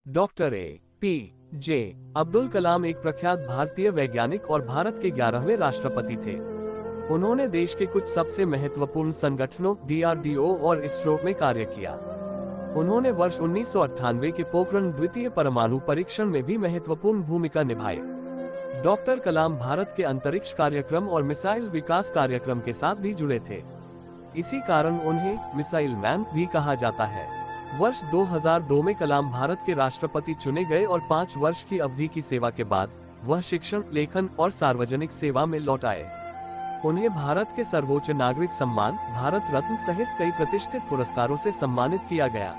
Doctor APJ. Abdul Kalam एक प्रख्यात भारतीय वैज्ञानिक और भारत के 11वें राष्ट्रपति थे। उन्होंने देश के कुछ सबसे महत्वपूर्ण संगठनों डीआरडीओ और इसरो में कार्य किया। उन्होंने वर्ष 1998 के पोखरण द्वितीय परमाणु परीक्षण में भी महत्वपूर्ण भूमिका निभाई। डॉक्टर कलाम भारत के अंतरिक्ष कार्यक्रम और मिसाइल विकास कार्यक्रम के साथ भी जुड़े थे। इसी कारण उन्हें मिसाइल मैन भी कहा जाता है। वर्ष 2002 में कलाम भारत के राष्ट्रपति चुने गए और 5 वर्ष की अवधि की सेवा के बाद वह शिक्षण, लेखन और सार्वजनिक सेवा में लौट आए। उन्हें भारत के सर्वोच्च नागरिक सम्मान भारत रत्न सहित कई प्रतिष्ठित पुरस्कारों से सम्मानित किया गया।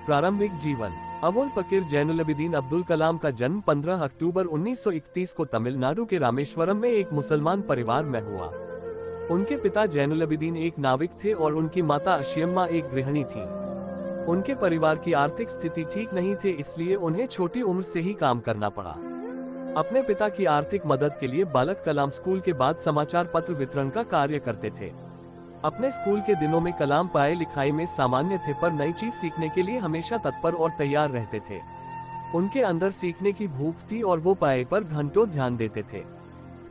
प्रारंभिक जीवन। अबुल पकीर जैनुलैब्दीन अब्दुल कलाम का जन्म 15 अक्टूबर 1931 को तमिलनाडु के रामेश्वरम में एक मुसलमान परिवार में हुआ। उनके पिता जैनुलैब्दीन एक नाविक थे और उनकी माता अशियम्मा एक गृहिणी थी। उनके परिवार की आर्थिक स्थिति ठीक नहीं थी, इसलिए उन्हें छोटी उम्र से ही काम करना पड़ा। अपने पिता की आर्थिक मदद के लिए बालक कलाम स्कूल के बाद समाचार पत्र वितरण का कार्य करते थे। अपने स्कूल के दिनों में कलाम पढ़ाई लिखाई में सामान्य थे, पर नई चीज सीखने के लिए हमेशा तत्पर और तैयार रहते थे। उनके अंदर सीखने की भूख थी और वो पढ़ाई पर घंटों ध्यान देते थे।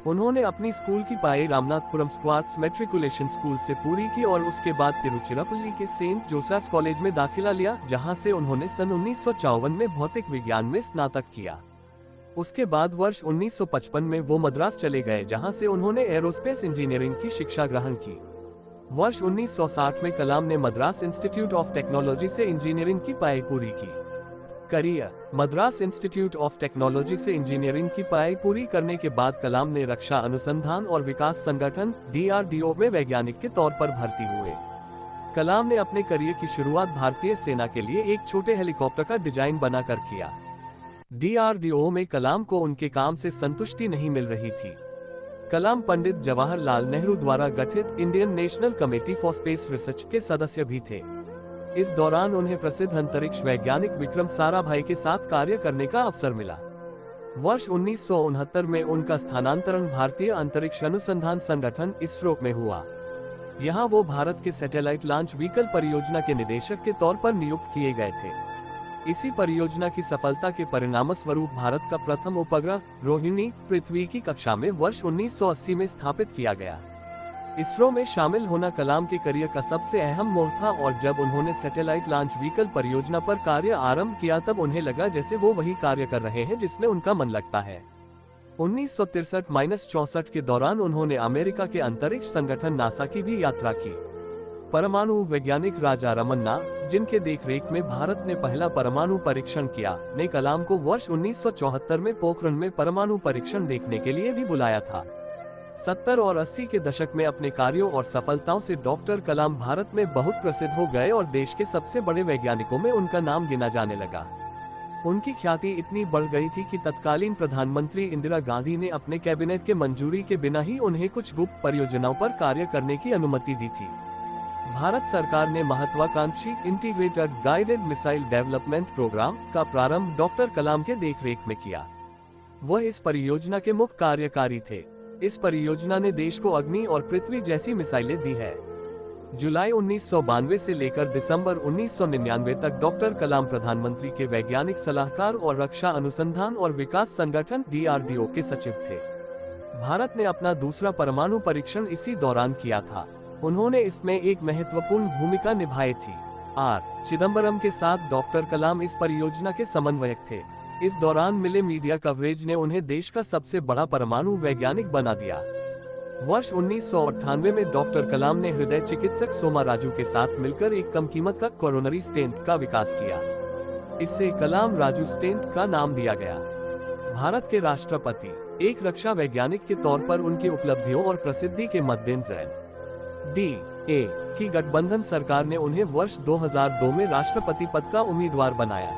उन्होंने अपनी स्कूल की पढ़ाई रामनाथपुरम स्क्वाट्स मैट्रिकुलेशन स्कूल से पूरी की और उसके बाद तिरुचिरापल्ली के सेंट जोसेफ्स कॉलेज में दाखिला लिया, जहां से उन्होंने सन 1954 में भौतिक विज्ञान में स्नातक किया। उसके बाद वर्ष 1955 में वो मद्रास चले गए, जहां से उन्होंने एरोस्पेस इंजीनियरिंग की शिक्षा ग्रहण की। वर्ष 1960 में कलाम ने मद्रास इंस्टीट्यूट ऑफ टेक्नोलॉजी से इंजीनियरिंग की पढ़ाई पूरी की। Career. Madras institute of technology से इंजीनियरिंग की पढ़ाई पूरी करने के बाद कलाम ने रक्षा अनुसंधान और विकास संगठन डीआरडीओ में वैज्ञानिक के तौर पर भर्ती हुए। कलाम ने अपने करियर की शुरुआत भारतीय सेना के लिए एक छोटे हेलीकॉप्टर का डिजाइन बनाकर किया। डीआरडीओ में कलाम को उनके काम से संतुष्टि नहीं मिल रही थी। कलाम पंडित जवाहरलाल नेहरू द्वारा गठित Indian national committee for space research के सदस्य भी थे। इस दौरान उन्हें प्रसिद्ध अंतरिक्ष वैज्ञानिक विक्रम साराभाई के साथ कार्य करने का अवसर मिला। वर्ष 1969 में उनका स्थानांतरण भारतीय अंतरिक्ष अनुसंधान संगठन इसरो में हुआ। यहां वो भारत के सैटेलाइट लॉन्च व्हीकल परियोजना के निदेशक के तौर पर नियुक्त किए गए थे। इसी परियोजना की सफलता के परिणामस्वरूप भारत का प्रथम उपग्रह रोहिणी पृथ्वी की कक्षा में वर्ष 1980 में स्थापित किया गया। इसरो में शामिल होना कलाम के करियर का सबसे अहम मोड़ था और जब उन्होंने सैटेलाइट लॉन्च व्हीकल परियोजना पर कार्य आरंभ किया तब उन्हें लगा जैसे वो वही कार्य कर रहे हैं जिसमें उनका मन लगता है। 1963-64 के दौरान उन्होंने अमेरिका के अंतरिक्ष संगठन नासा की भी यात्रा की। परमाणु वैज्ञानिक राजा रमन्ना, जिनके देखरेख में भारत ने पहला परमाणु परीक्षण किया, ने कलाम को वर्ष 1974 में पोखरण में परमाणु परीक्षण देखने के लिए भी बुलाया था। 70 और 80 के दशक में अपने कार्यों और सफलताओं से डॉक्टर कलाम भारत में बहुत प्रसिद्ध हो गए और देश के सबसे बड़े वैज्ञानिकों में उनका नाम गिना जाने लगा। उनकी ख्याति इतनी बढ़ गई थी कि तत्कालीन प्रधानमंत्री इंदिरा गांधी ने अपने कैबिनेट के मंजूरी के बिना ही उन्हें कुछ गुप्त परियोजनाओं पर कार्य करने की अनुमति दी थी। भारत सरकार ने महत्वाकांक्षी integrated guided missile development programme का प्रारंभ डॉक्टर कलाम के देखरेख में किया। वह इस परियोजना के मुख्य कार्यकारी थे। इस परियोजना ने देश को अग्नि और पृथ्वी जैसी मिसाइलें दी है। जुलाई 1992 से लेकर दिसंबर 1999 तक डॉक्टर कलाम प्रधानमंत्री के वैज्ञानिक सलाहकार और रक्षा अनुसंधान और विकास संगठन डीआरडीओ के सचिव थे। भारत ने अपना दूसरा परमाणु परीक्षण इसी दौरान किया था। उन्होंने इसमें एक महत्वपूर्ण भूमिका निभाई थी। आर चिदम्बरम के साथ डॉक्टर कलाम इस परियोजना के समन्वयक थे। इस दौरान मिले मीडिया कवरेज ने उन्हें देश का सबसे बड़ा परमाणु वैज्ञानिक बना दिया। वर्ष 1998 में डॉक्टर कलाम ने हृदय चिकित्सक सोमा राजू के साथ मिलकर एक कम कीमत का कोरोनरी स्टेंट का विकास किया। इससे कलाम राजू स्टेंट का नाम दिया गया। भारत के राष्ट्रपति। एक रक्षा वैज्ञानिक के तौर पर उनकी उपलब्धियों और प्रसिद्धि के मद्देनजर डी.ए. की गठबंधन सरकार ने उन्हें वर्ष 2002 में राष्ट्रपति पद का उम्मीदवार बनाया।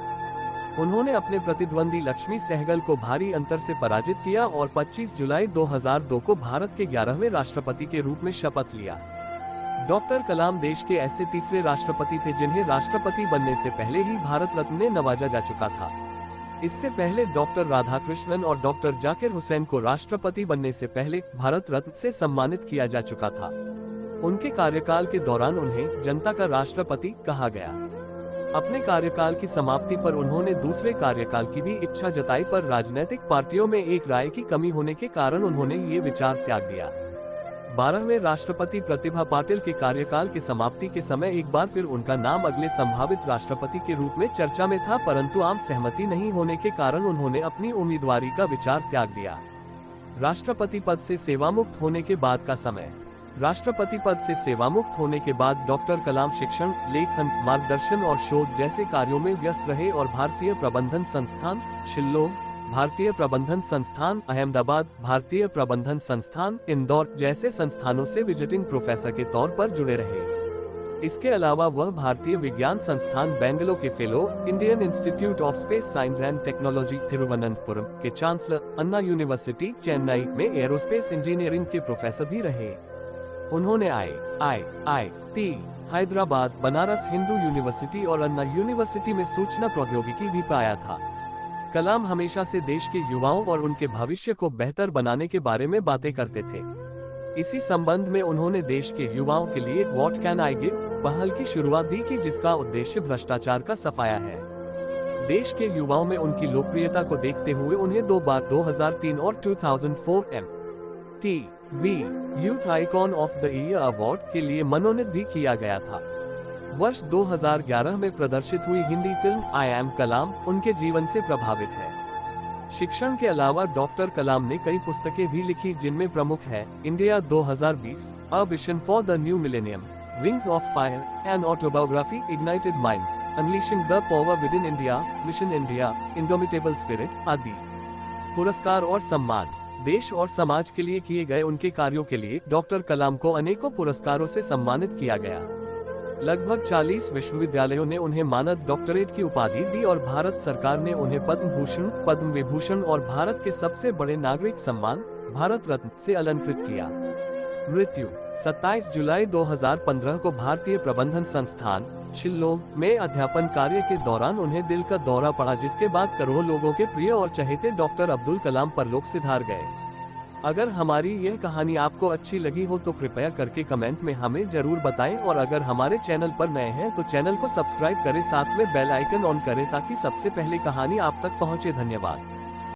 उन्होंने अपने प्रतिद्वंदी लक्ष्मी सहगल को भारी अंतर से पराजित किया और 25 जुलाई 2002 को भारत के 11वें राष्ट्रपति के रूप में शपथ लिया। डॉक्टर कलाम देश के ऐसे तीसरे राष्ट्रपति थे जिन्हें राष्ट्रपति बनने से पहले ही भारत रत्न ने नवाजा जा चुका था। इससे पहले डॉक्टर राधाकृष्णन और डॉक्टर जाकिर हुसैन को राष्ट्रपति बनने से पहले भारत रत्न से सम्मानित किया जा चुका था। उनके कार्यकाल के दौरान उन्हें जनता का राष्ट्रपति कहा गया। अपने कार्यकाल की समाप्ति पर उन्होंने दूसरे कार्यकाल की भी इच्छा जताई, पर राजनीतिक पार्टियों में एक राय की कमी होने के कारण उन्होंने ये विचार त्याग दिया। 12वें राष्ट्रपति प्रतिभा पाटिल के कार्यकाल की समाप्ति के समय एक बार फिर उनका नाम अगले संभावित राष्ट्रपति के रूप में चर्चा में था, परंतु आम सहमति नहीं होने के कारण उन्होंने अपनी उम्मीदवारी का विचार त्याग दिया। राष्ट्रपति पद से सेवामुक्त होने के बाद का समय। राष्ट्रपति पद से सेवामुक्त होने के बाद डॉक्टर कलाम शिक्षण, लेखन, मार्गदर्शन और शोध जैसे कार्यों में व्यस्त रहे और भारतीय प्रबंधन संस्थान शिल्लोंग, भारतीय प्रबंधन संस्थान अहमदाबाद, भारतीय प्रबंधन संस्थान इंदौर जैसे संस्थानों से विजिटिंग प्रोफेसर के तौर पर जुड़े रहे। इसके अलावा वह भारतीय विज्ञान संस्थान बेंगलोर के fellow, Indian institute of space science and technology Thiruvananthapuram के चांसलर, अन्ना यूनिवर्सिटी चेन्नई में एरोस्पेस इंजीनियरिंग के प्रोफेसर भी रहे। उन्होंने IIT हैदराबाद, बनारस हिंदू यूनिवर्सिटी और अन्ना यूनिवर्सिटी में सूचना प्रौद्योगिकी भी पाया था। कलाम हमेशा से देश के युवाओं और उनके भविष्य को बेहतर बनाने के बारे में बातें करते थे। इसी संबंध में उन्होंने देश के युवाओं के लिए व्हाट कैन आई गिव पहल की शुरुआत भी की, जिसका उद्देश्य भ्रष्टाचार का सफाया है। देश के युवाओं में उनकी लोकप्रियता को देखते हुए उन्हें 2 बार 2003 और 2004 MTV youth icon of the year award के लिए मनोनीत भी किया गया था। वर्ष 2011 में प्रदर्शित हुई हिंदी फिल्म आई एम कलाम उनके जीवन से प्रभावित है। शिक्षण के अलावा डॉक्टर कलाम ने कई पुस्तकें भी लिखी, जिनमें प्रमुख है India 2020, a vision for the new millennium, wings of fire, an autobiography, ignited minds, unleashing the power with in India, mission India, indomitable spirit आदि। पुरस्कार और सम्मान। देश और समाज के लिए किए गए उनके कार्यों के लिए डॉक्टर कलाम को अनेकों पुरस्कारों से सम्मानित किया गया। लगभग 40 विश्वविद्यालयों ने उन्हें मानद डॉक्टरेट की उपाधि दी और भारत सरकार ने उन्हें पद्म भूषण, पद्म विभूषण और भारत के सबसे बड़े नागरिक सम्मान भारत रत्न से अलंकृत किया। मृत्यु 27 जुलाई 2015 को भारतीय प्रबंधन संस्थान शिल्लोंग में अध्यापन कार्य के दौरान उन्हें दिल का दौरा पड़ा, जिसके बाद करोड़ों लोगों के प्रिय और चहेते डॉक्टर अब्दुल कलाम परलोक सिधार गए। अगर हमारी यह कहानी आपको अच्छी लगी हो तो कृपया करके कमेंट में हमें जरूर बताएं, और अगर हमारे चैनल पर नए हैं तो चैनल को सब्सक्राइब करें, साथ में बेल आइकन ऑन करें ताकि सबसे पहले कहानी आप तक पहुंचे। धन्यवाद।